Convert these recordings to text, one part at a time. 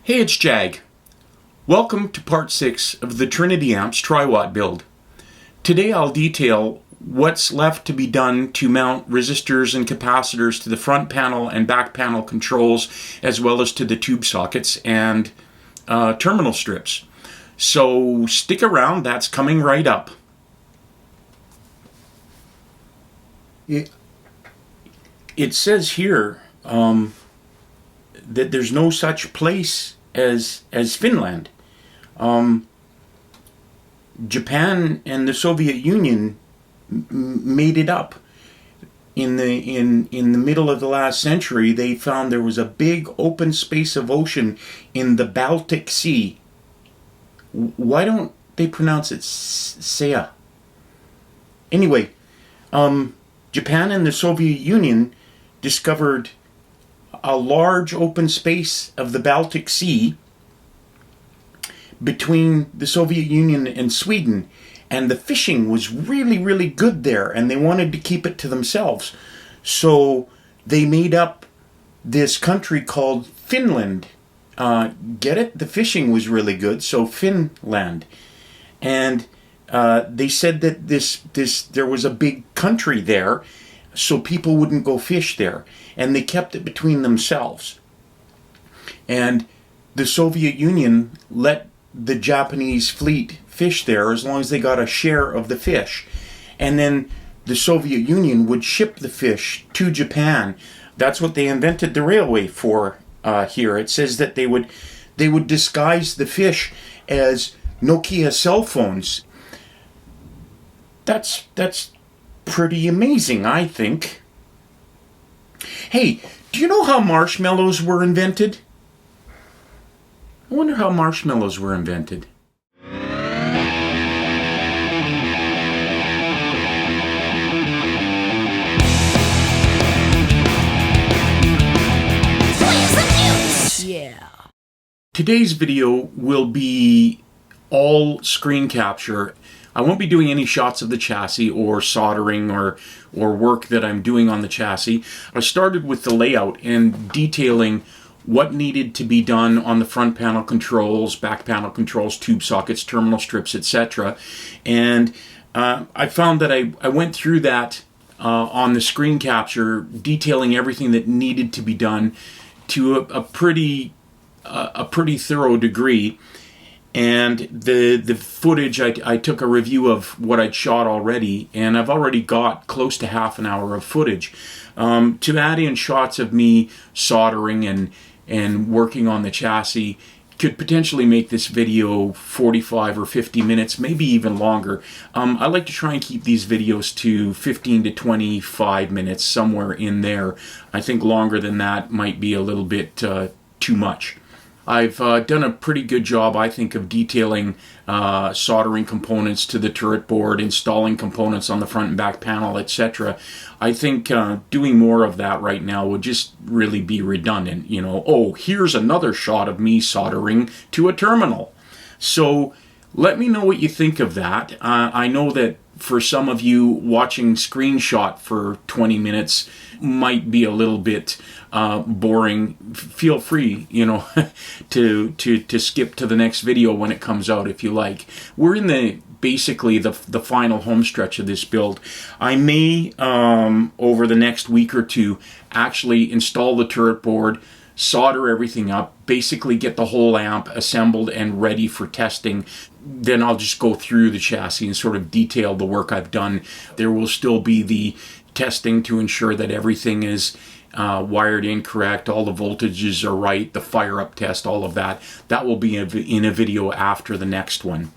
Hey, it's Jag. Welcome to part 6 of the Trinity amps Triwatt build. Today I'll detail what's left to be done to mount resistors and capacitors to the front panel and back panel controls, as well as to the tube sockets and terminal strips. So stick around, that's coming right up. It says here that there's no such place as Finland. Japan and the Soviet Union made it up. In the middle of the last century, they found there was a big open space of ocean in the Baltic Sea. Why don't they pronounce it Sea? Anyway, Japan and the Soviet Union discovered a large open space of the Baltic Sea between the Soviet Union and Sweden, and the fishing was really good there, and they wanted to keep it to themselves. So they made up this country called Finland. Get it? The fishing was really good, so Finland. And they said that there was a big country there, so people wouldn't go fish there, and they kept it between themselves. And the Soviet Union let the Japanese fleet fish there as long as they got a share of the fish. And then the Soviet Union would ship the fish to Japan. That's what they invented the railway for here. It says that they would disguise the fish as Nokia cell phones. That's pretty amazing, I think. Hey, do you know how marshmallows were invented? I wonder how marshmallows were invented. Yeah. Today's video will be all screen capture. I won't be doing any shots of the chassis or soldering or work that I'm doing on the chassis. I started with the layout and detailing what needed to be done on the front panel controls, back panel controls, tube sockets, terminal strips, etc. And I found that I went through that on the screen capture, detailing everything that needed to be done to a pretty thorough degree. And the footage, I took a review of what I'd shot already, and I've already got close to half an hour of footage. To add in shots of me soldering and working on the chassis could potentially make this video 45 or 50 minutes, maybe even longer. I like to try and keep these videos to 15 to 25 minutes, somewhere in there. I think longer than that might be a little bit too much. I've done a pretty good job, I think, of detailing soldering components to the turret board, installing components on the front and back panel, etc. I think doing more of that right now would just really be redundant. You know, oh, here's another shot of me soldering to a terminal. So let me know what you think of that. I know that for some of you, watching screenshot for 20 minutes might be a little bit boring. Feel free, you know, to skip to the next video when it comes out if you like. We're in basically the final home stretch of this build. I may over the next week or two actually install the turret board, solder everything up, basically get the whole amp assembled and ready for testing. Then I'll just go through the chassis and sort of detail the work I've done. There will still be the testing to ensure that everything is wired in correct, all the voltages are right, the fire up test, all of that. That will be in a video after the next one.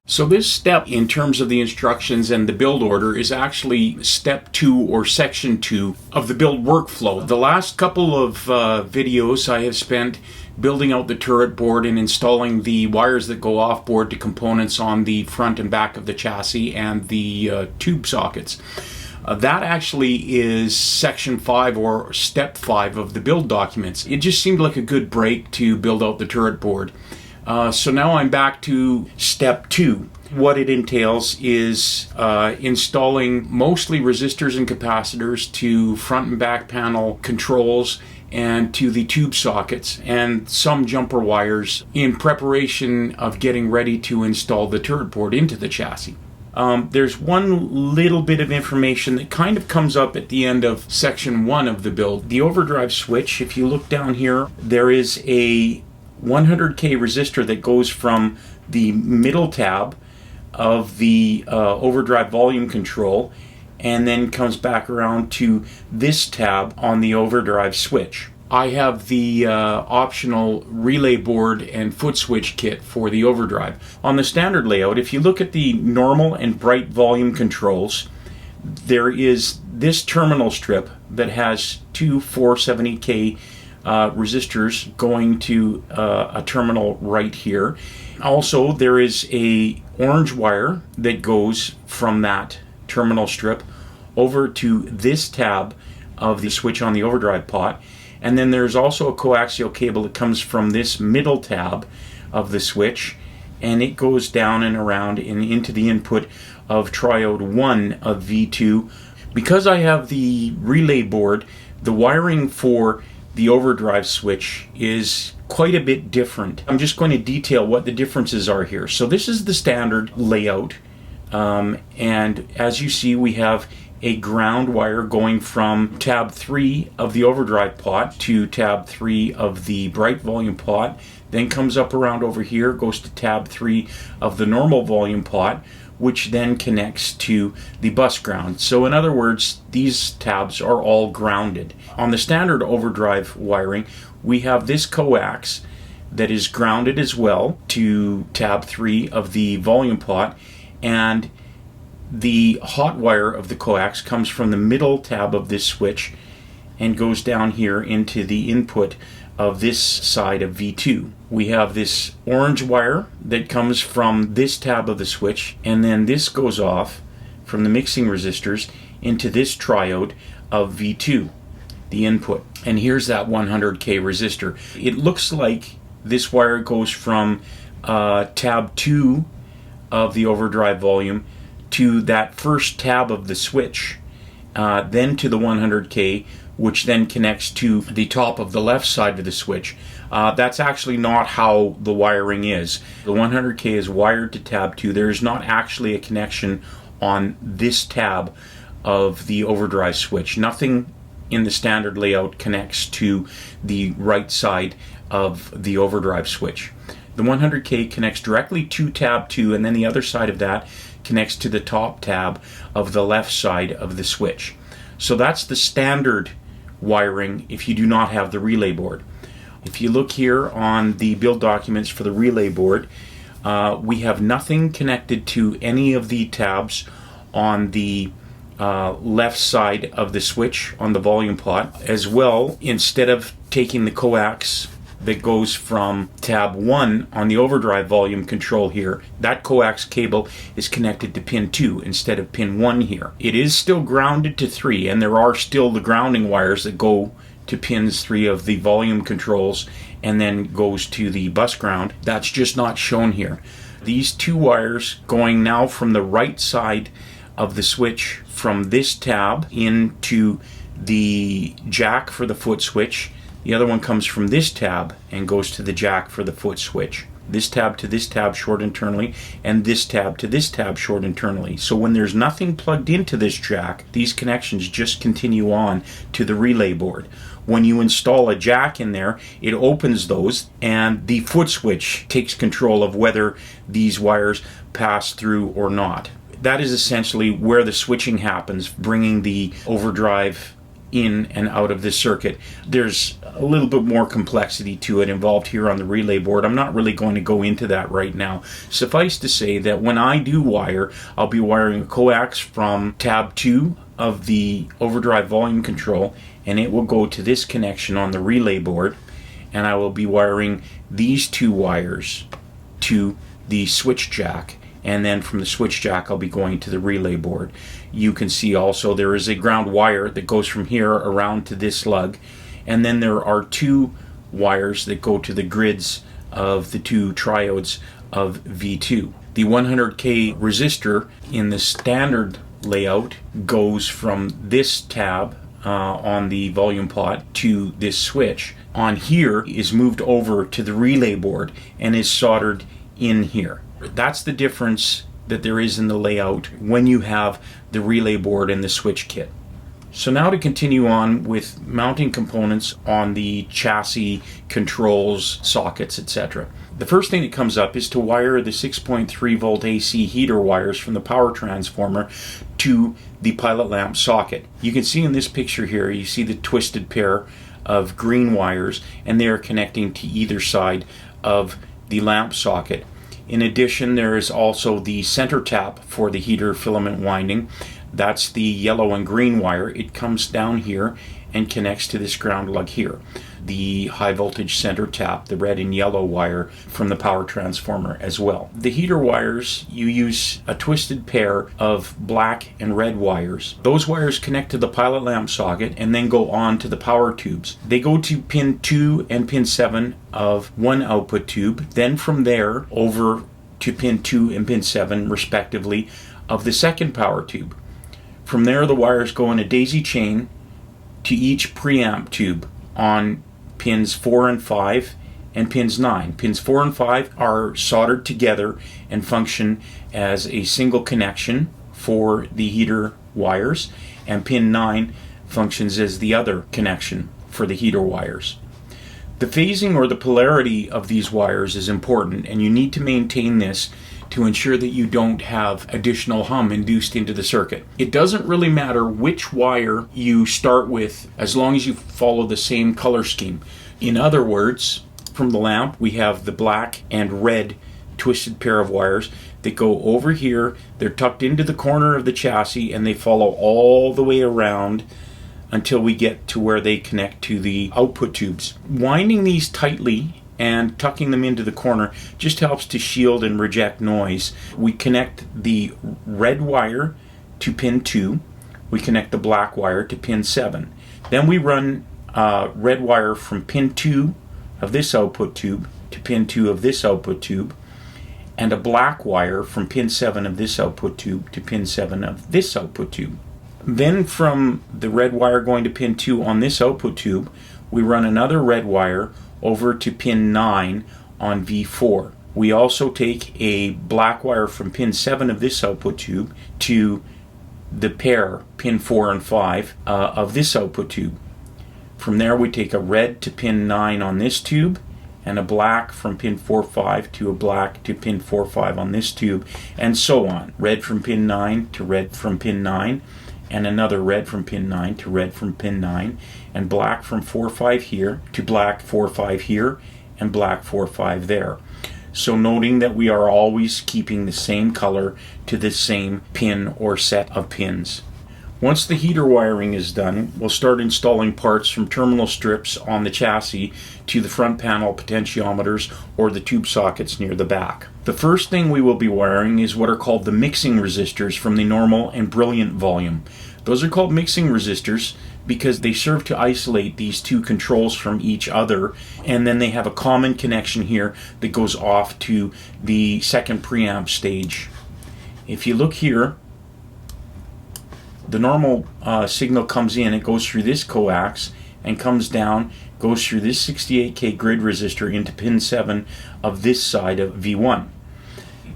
So this step in terms of the instructions and the build order is actually step 2 or section 2 of the build workflow. The last couple of videos I have spent building out the turret board and installing the wires that go off board to components on the front and back of the chassis and the tube sockets. That actually is section 5 or step 5 of the build documents. It just seemed like a good break to build out the turret board. So now I'm back to step 2. What it entails is installing mostly resistors and capacitors to front and back panel controls and to the tube sockets and some jumper wires in preparation of getting ready to install the turret board into the chassis. There's one little bit of information that kind of comes up at the end of section 1 of the build. The overdrive switch, if you look down here, there is a 100K resistor that goes from the middle tab of the overdrive volume control and then comes back around to this tab on the overdrive switch. I have the optional relay board and foot switch kit for the overdrive. On the standard layout, if you look at the normal and bright volume controls, there is this terminal strip that has two 470K resistors going to a terminal right here. Also, there is a orange wire that goes from that terminal strip over to this tab of the switch on the overdrive pot. And then there's also a coaxial cable that comes from this middle tab of the switch, and it goes down and around and into the input of triode 1 of V2. Because I have the relay board, the wiring for the overdrive switch is quite a bit different. I'm just going to detail what the differences are here. So this is the standard layout, and as you see, we have a ground wire going from tab 3 of the overdrive pot to tab 3 of the bright volume pot, then comes up around over here, goes to tab 3 of the normal volume pot, which then connects to the bus ground. So in other words, these tabs are all grounded. On the standard overdrive wiring, we have this coax that is grounded as well to tab 3 of the volume pot, and the hot wire of the coax comes from the middle tab of this switch and goes down here into the input of this side of V2. We have this orange wire that comes from this tab of the switch, and then this goes off from the mixing resistors into this triode of V2, the input. And here's that 100K resistor. It looks like this wire goes from tab 2 of the overdrive volume to that first tab of the switch, then to the 100K, which then connects to the top of the left side of the switch. That's actually not how the wiring is. The 100K is wired to tab 2. There is not actually a connection on this tab of the overdrive switch. Nothing in the standard layout connects to the right side of the overdrive switch. The 100K connects directly to tab 2, and then the other side of that connects to the top tab of the left side of the switch. So that's the standard wiring if you do not have the relay board. If you look here on the build documents for the relay board, we have nothing connected to any of the tabs on the left side of the switch on the volume pot. As well, instead of taking the coax that goes from tab 1 on the overdrive volume control here, that coax cable is connected to pin 2 instead of pin 1 here. It is still grounded to 3, and there are still the grounding wires that go to pins 3 of the volume controls and then goes to the bus ground. That's just not shown here. These two wires going now from the right side of the switch from this tab into the jack for the foot switch. The other one comes from this tab and goes to the jack for the foot switch. This tab to this tab short internally, and this tab to this tab short internally. So when there's nothing plugged into this jack, these connections just continue on to the relay board. When you install a jack in there, it opens those, and the foot switch takes control of whether these wires pass through or not. That is essentially where the switching happens, bringing the overdrive in and out of this circuit. There's a little bit more complexity to it involved here on the relay board. I'm not really going to go into that right now. Suffice to say that when I do wire, I'll be wiring a coax from tab 2 of the overdrive volume control, and it will go to this connection on the relay board, and I will be wiring these two wires to the switch jack, and then from the switch jack I'll be going to the relay board. You can see also there is a ground wire that goes from here around to this lug, and then there are two wires that go to the grids of the two triodes of V2. The 100K resistor in the standard layout goes from this tab on the volume pot to this switch on here is moved over to the relay board and is soldered in here. That's the difference that there is in the layout when you have the relay board and the switch kit. So now to continue on with mounting components on the chassis, controls, sockets, etc. The first thing that comes up is to wire the 6.3 volt AC heater wires from the power transformer to the pilot lamp socket. You can see in this picture here, you see the twisted pair of green wires, and they are connecting to either side of the lamp socket. In addition, there is also the center tap for the heater filament winding. That's the yellow and green wire. It comes down here and connects to this ground lug here. The high voltage center tap, the red and yellow wire from the power transformer as well. The heater wires, you use a twisted pair of black and red wires. Those wires connect to the pilot lamp socket and then go on to the power tubes. They go to pin 2 and pin 7 of one output tube, then from there over to pin 2 and pin 7 respectively of the second power tube. From there the wires go in a daisy chain to each preamp tube on pins 4 and 5 and pins 9. Pins 4 and 5 are soldered together and function as a single connection for the heater wires, and pin 9 functions as the other connection for the heater wires. The phasing or the polarity of these wires is important, and you need to maintain this to ensure that you don't have additional hum induced into the circuit. It doesn't really matter which wire you start with as long as you follow the same color scheme. In other words, from the lamp we have the black and red twisted pair of wires that go over here. They're tucked into the corner of the chassis and they follow all the way around until we get to where they connect to the output tubes. Winding these tightly and tucking them into the corner just helps to shield and reject noise. We connect the red wire to pin 2. We connect the black wire to pin 7. Then we run red wire from pin 2 of this output tube to pin 2 of this output tube, and a black wire from pin 7 of this output tube to pin 7 of this output tube. Then from the red wire going to pin 2 on this output tube, we run another red wire over to pin 9 on V4. We also take a black wire from pin 7 of this output tube to the pair pin 4 and 5 of this output tube. From there we take a red to pin 9 on this tube, and a black from pin 4-5 to a black to pin 4-5 on this tube, and so on. Red from pin 9 to red from pin 9, and another red from pin 9 to red from pin 9, and black from 4-5 here to black 4-5 here, and black 4-5 there. So noting that we are always keeping the same color to the same pin or set of pins. Once the heater wiring is done, we'll start installing parts from terminal strips on the chassis to the front panel potentiometers or the tube sockets near the back. The first thing we will be wiring is what are called the mixing resistors from the normal and brilliant volume. Those are called mixing resistors because they serve to isolate these two controls from each other, and then they have a common connection here that goes off to the second preamp stage. If you look here, the normal signal comes in, it goes through this coax and comes down, goes through this 68K grid resistor into pin 7 of this side of V1.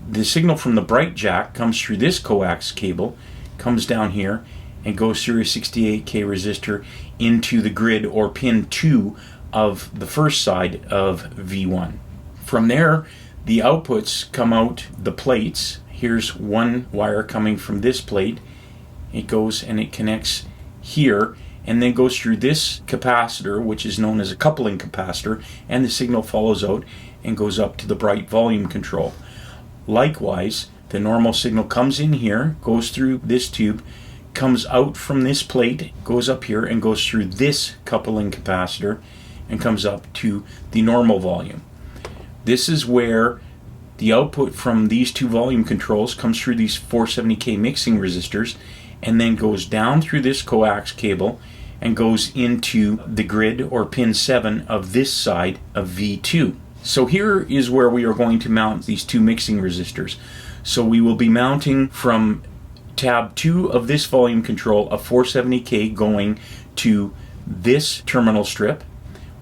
The signal from the bright jack comes through this coax cable, comes down here, and goes through a 68K resistor into the grid or pin 2 of the first side of V1. From there, the outputs come out the plates. Here's one wire coming from this plate. It goes and it connects here and then goes through this capacitor, which is known as a coupling capacitor, and the signal follows out and goes up to the bright volume control. Likewise, the normal signal comes in here, goes through this tube, comes out from this plate, goes up here and goes through this coupling capacitor and comes up to the normal volume. This is where the output from these two volume controls comes through these 470K mixing resistors and then goes down through this coax cable and goes into the grid or pin 7 of this side of V2. So here is where we are going to mount these two mixing resistors. So we will be mounting from tab 2 of this volume control a 470K going to this terminal strip.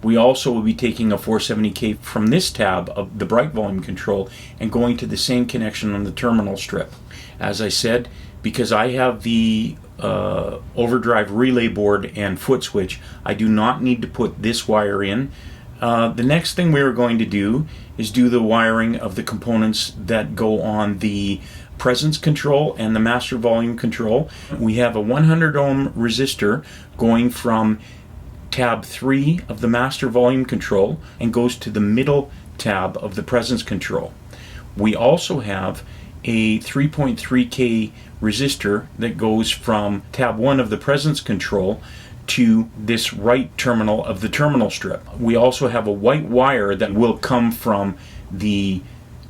We also will be taking a 470K from this tab of the bright volume control and going to the same connection on the terminal strip. As I said, because I have the overdrive relay board and foot switch, I do not need to put this wire in. The next thing we're going to do is do the wiring of the components that go on the presence control and the master volume control. We have a 100 ohm resistor going from tab 3 of the master volume control and goes to the middle tab of the presence control. We also have a 3.3K resistor that goes from tab 1 of the presence control to this right terminal of the terminal strip. We also have a white wire that will come from the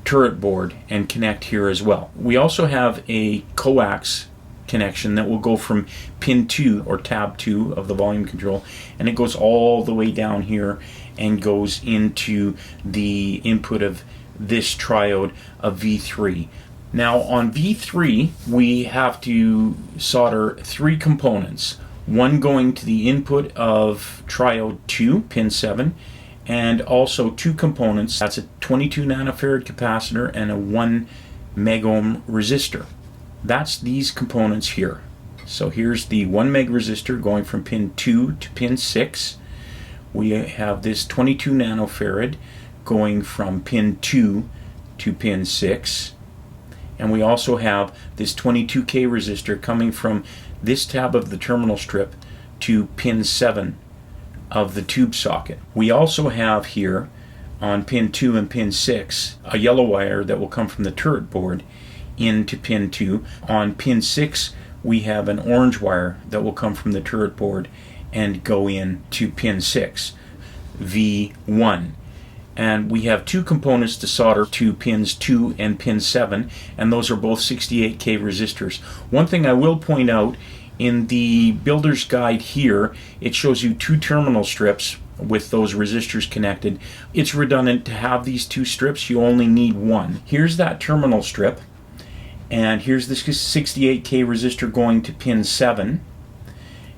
turret board and connect here as well. We also have a coax connection that will go from pin 2 or tab 2 of the volume control, and it goes all the way down here and goes into the input of this triode of V3. Now on V3 we have to solder 3 components, one going to the input of triode 2 pin 7, and also 2 components. That's a 22 nanofarad capacitor and a 1 megohm resistor. That's these components here. So here's the 1 meg resistor going from pin 2 to pin 6. We have this 22 nanofarad going from pin 2 to pin 6. And we also have this 22K resistor coming from this tab of the terminal strip to pin 7 of the tube socket. We also have here on pin 2 and pin 6 a yellow wire that will come from the turret board into pin 2. On pin 6 we have an orange wire that will come from the turret board and go in to pin 6, V1. And we have 2 components to solder to pins 2 and pin 7, and those are both 68K resistors. One thing I will point out, in the builder's guide here, it shows you 2 terminal strips with those resistors connected. It's redundant to have these 2 strips, you only need 1. Here's that terminal strip, and here's the 68K resistor going to pin 7.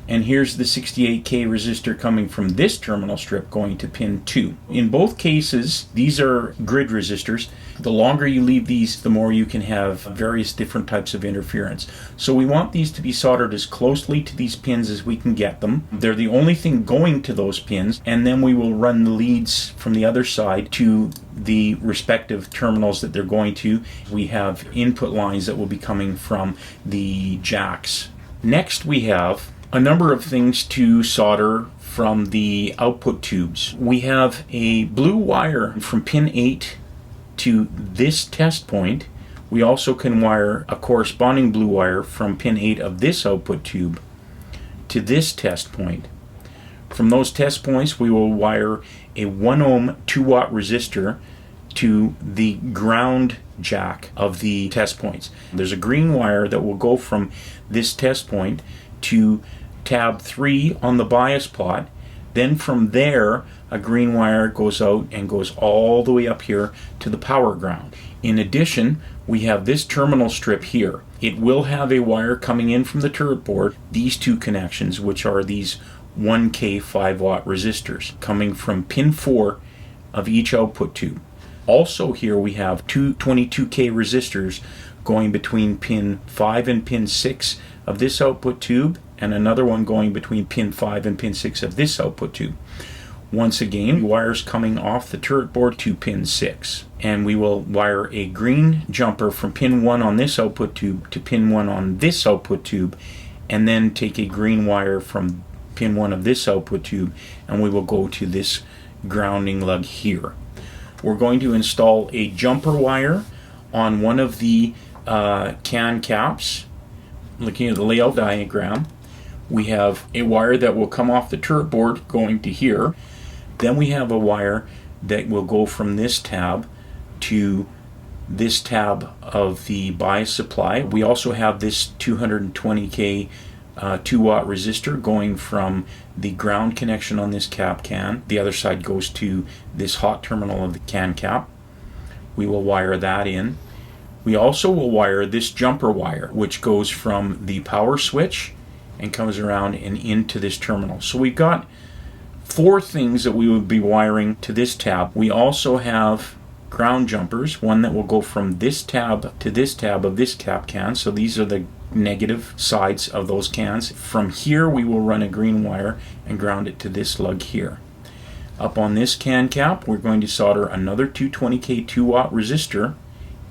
And here's the 68K resistor coming from this terminal strip going to pin 2. In both cases, these are grid resistors. The longer you leave these, the more you can have various different types of interference. So we want these to be soldered as closely to these pins as we can get them. They're the only thing going to those pins, and then we will run the leads from the other side to the respective terminals that they're going to. We have input lines that will be coming from the jacks. Next we have a number of things to solder from the output tubes. We have a blue wire from pin 8 to this test point. We also can wire a corresponding blue wire from pin 8 of this output tube to this test point. From those test points we will wire a 1 ohm 2 watt resistor to the ground jack of the test points. There's a green wire that will go from this test point to tab 3 on the bias plot. Then from there a green wire goes out and goes all the way up here to the power ground. In addition, we have this terminal strip here. It will have a wire coming in from the turret board, these 2 connections, which are these 1K 5 watt resistors coming from pin 4 of each output tube. Also here we have 2 22K resistors going between pin 5 and pin 6 of this output tube, and another one going between pin 5 and pin 6 of this output tube. Once again, wires coming off the turret board to pin 6. And we will wire a green jumper from pin 1 on this output tube to pin 1 on this output tube, and then take a green wire from pin 1 of this output tube, and we will go to this grounding lug here. We're going to install a jumper wire on one of the can caps. Looking at the layout diagram, we have a wire that will come off the turret board going to here. Then we have a wire that will go from this tab to this tab of the bias supply. We also have this 220K 2 watt resistor going from the ground connection on this cap can. The other side goes to this hot terminal of the can cap. We will wire that in. We also will wire this jumper wire, which goes from the power switch and comes around and into this terminal. So we've got 4 things that we would be wiring to this tab. We also have ground jumpers, one that will go from this tab to this tab of this cap can. So these are the negative sides of those cans. From here we will run a green wire and ground it to this lug here. Up on this can cap we're going to solder another 220k 2-watt resistor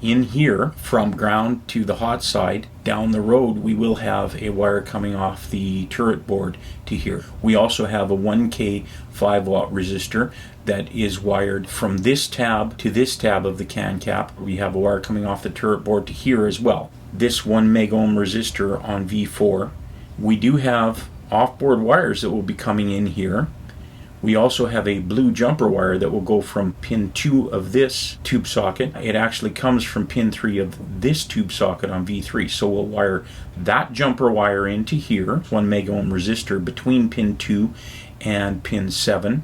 in here from ground to the hot side. Down the road we will have a wire coming off the turret board to here. We also have a 1k 5-watt resistor that is wired from this tab to this tab of the can cap. We have a wire coming off the turret board to here as well. This 1 mega ohm resistor on V4. We do have off-board wires that will be coming in here. We also have a blue jumper wire that will go from pin 2 of this tube socket. It actually comes from pin 3 of this tube socket on V3. So we'll wire that jumper wire into here, 1 mega ohm resistor between pin 2 and pin 7.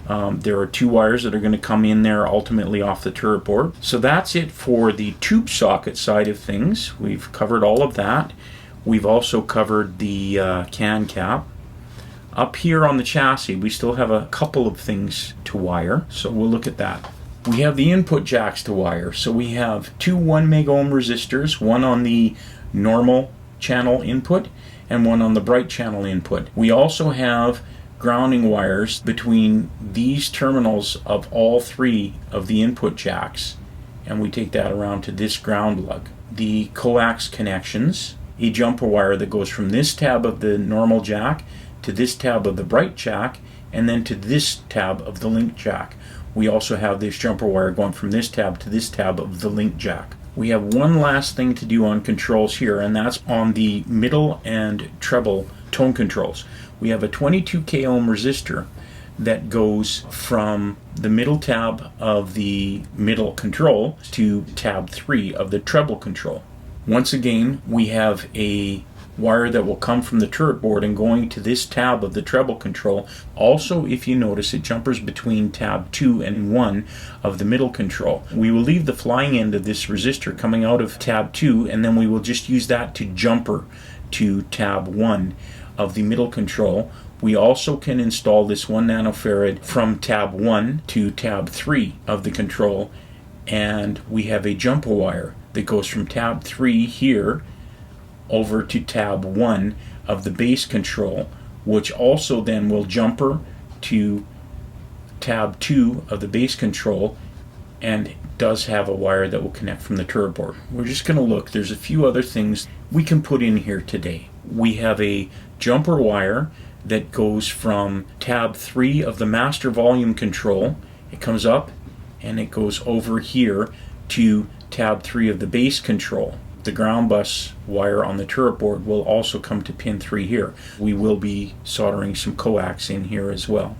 There are 2 wires that are going to come in there ultimately off the turret board. So that's it for the tube socket side of things. We've covered all of that. We've also covered the can cap. Up here on the chassis we still have a couple of things to wire, so we'll look at that. We have the input jacks to wire. So we have 2 1 mega ohm resistors, one on the normal channel input and one on the bright channel input. We also have grounding wires between these terminals of all 3 of the input jacks, and we take that around to this ground lug. The coax connections, a jumper wire that goes from this tab of the normal jack to this tab of the bright jack, and then to this tab of the link jack. We also have this jumper wire going from this tab to this tab of the link jack. We have one last thing to do on controls here, and that's on the middle and treble tone controls. We have a 22k ohm resistor that goes from the middle tab of the middle control to tab 3 of the treble control. Once again, we have a wire that will come from the turret board and going to this tab of the treble control. Also, if you notice, it jumpers between tab 2 and 1 of the middle control. We will leave the flying end of this resistor coming out of tab 2, and then we will just use that to jumper to tab 1 of the middle control. We also can install this 1 nanofarad from tab 1 to tab 3 of the control, and we have a jumper wire that goes from tab 3 here over to tab 1 of the base control, which also then will jumper to tab 2 of the base control, and does have a wire that will connect from the turret board. We're just going to look. There's a few other things we can put in here today. We have a jumper wire that goes from tab 3 of the master volume control. It comes up and it goes over here to tab 3 of the base control. The ground bus wire on the turret board will also come to pin 3 here. We will be soldering some coax in here as well.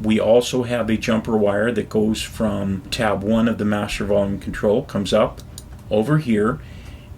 We also have a jumper wire that goes from tab 1 of the master volume control, comes up over here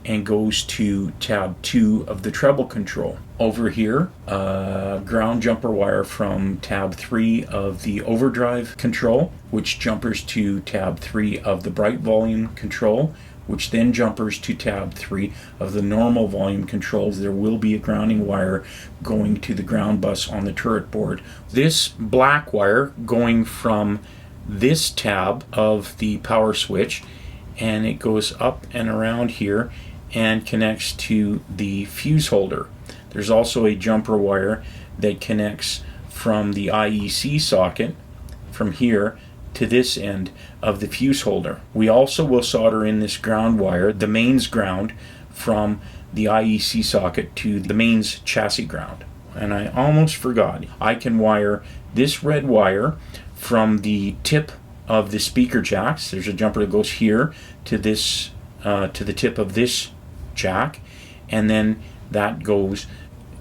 and goes to tab 2 of the treble control. Over here, ground jumper wire from tab 3 of the overdrive control, which jumpers to tab 3 of the bright volume control, which then jumpers to tab 3 of the normal volume controls. There will be a grounding wire going to the ground bus on the turret board. This black wire going from this tab of the power switch, and it goes up and around here and connects to the fuse holder. There's also a jumper wire that connects from the IEC socket from here to this end of the fuse holder. We also will solder in this ground wire, the mains ground, from the IEC socket to the mains chassis ground. And I almost forgot, I can wire this red wire from the tip of the speaker jacks. There's a jumper that goes here to this to the tip of this jack, and then that goes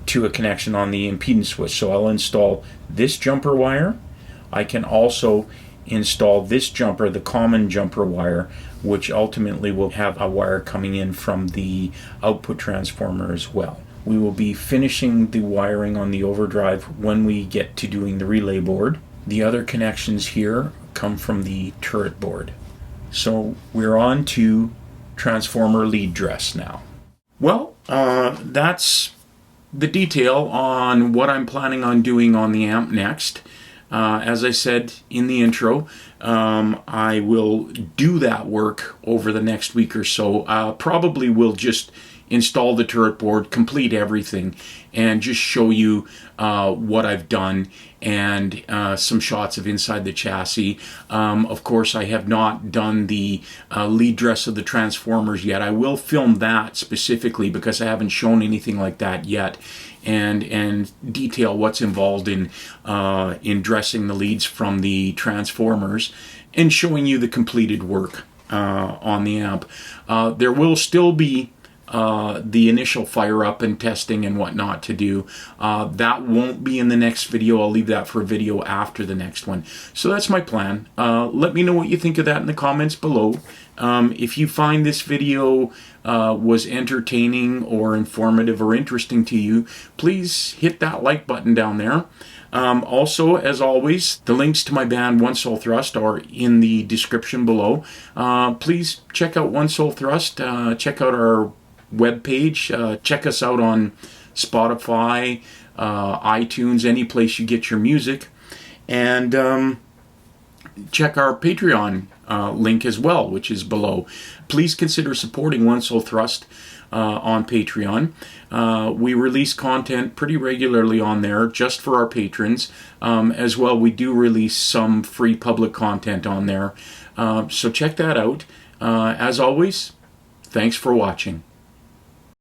to a connection on the impedance switch. So I'll install this jumper wire. I can also install this jumper, the common jumper wire, which ultimately will have a wire coming in from the output transformer as well. We will be finishing the wiring on the overdrive when we get to doing the relay board. The other connections here come from the turret board. So we're on to transformer lead dress now. Well, that's the detail on what I'm planning on doing on the amp next. As I said in the intro, I will do that work over the next week or so. Probably will just install the turret board, complete everything, and just show you what I've done and some shots of inside the chassis. Of course, I have not done the lead dress of the Transformers yet. I will film that specifically because I haven't shown anything like that yet, and detail what's involved in dressing the leads from the Transformers and showing you the completed work on the amp. There will still be the initial fire up and testing and whatnot to do. That won't be in the next video. I'll leave that for a video after the next one. So that's my plan. Let me know what you think of that in the comments below. If you find this video was entertaining or informative or interesting to you, please hit that like button down there. Also, as always, the links to my band One Soul Thrust are in the description below. Please check out One Soul Thrust. Check out our webpage. Check us out on Spotify, iTunes, any place you get your music. And check our Patreon link as well, which is below. Please consider supporting One Soul Thrust on Patreon. We release content pretty regularly on there just for our patrons. As well, we do release some free public content on there. So check that out. As always, thanks for watching.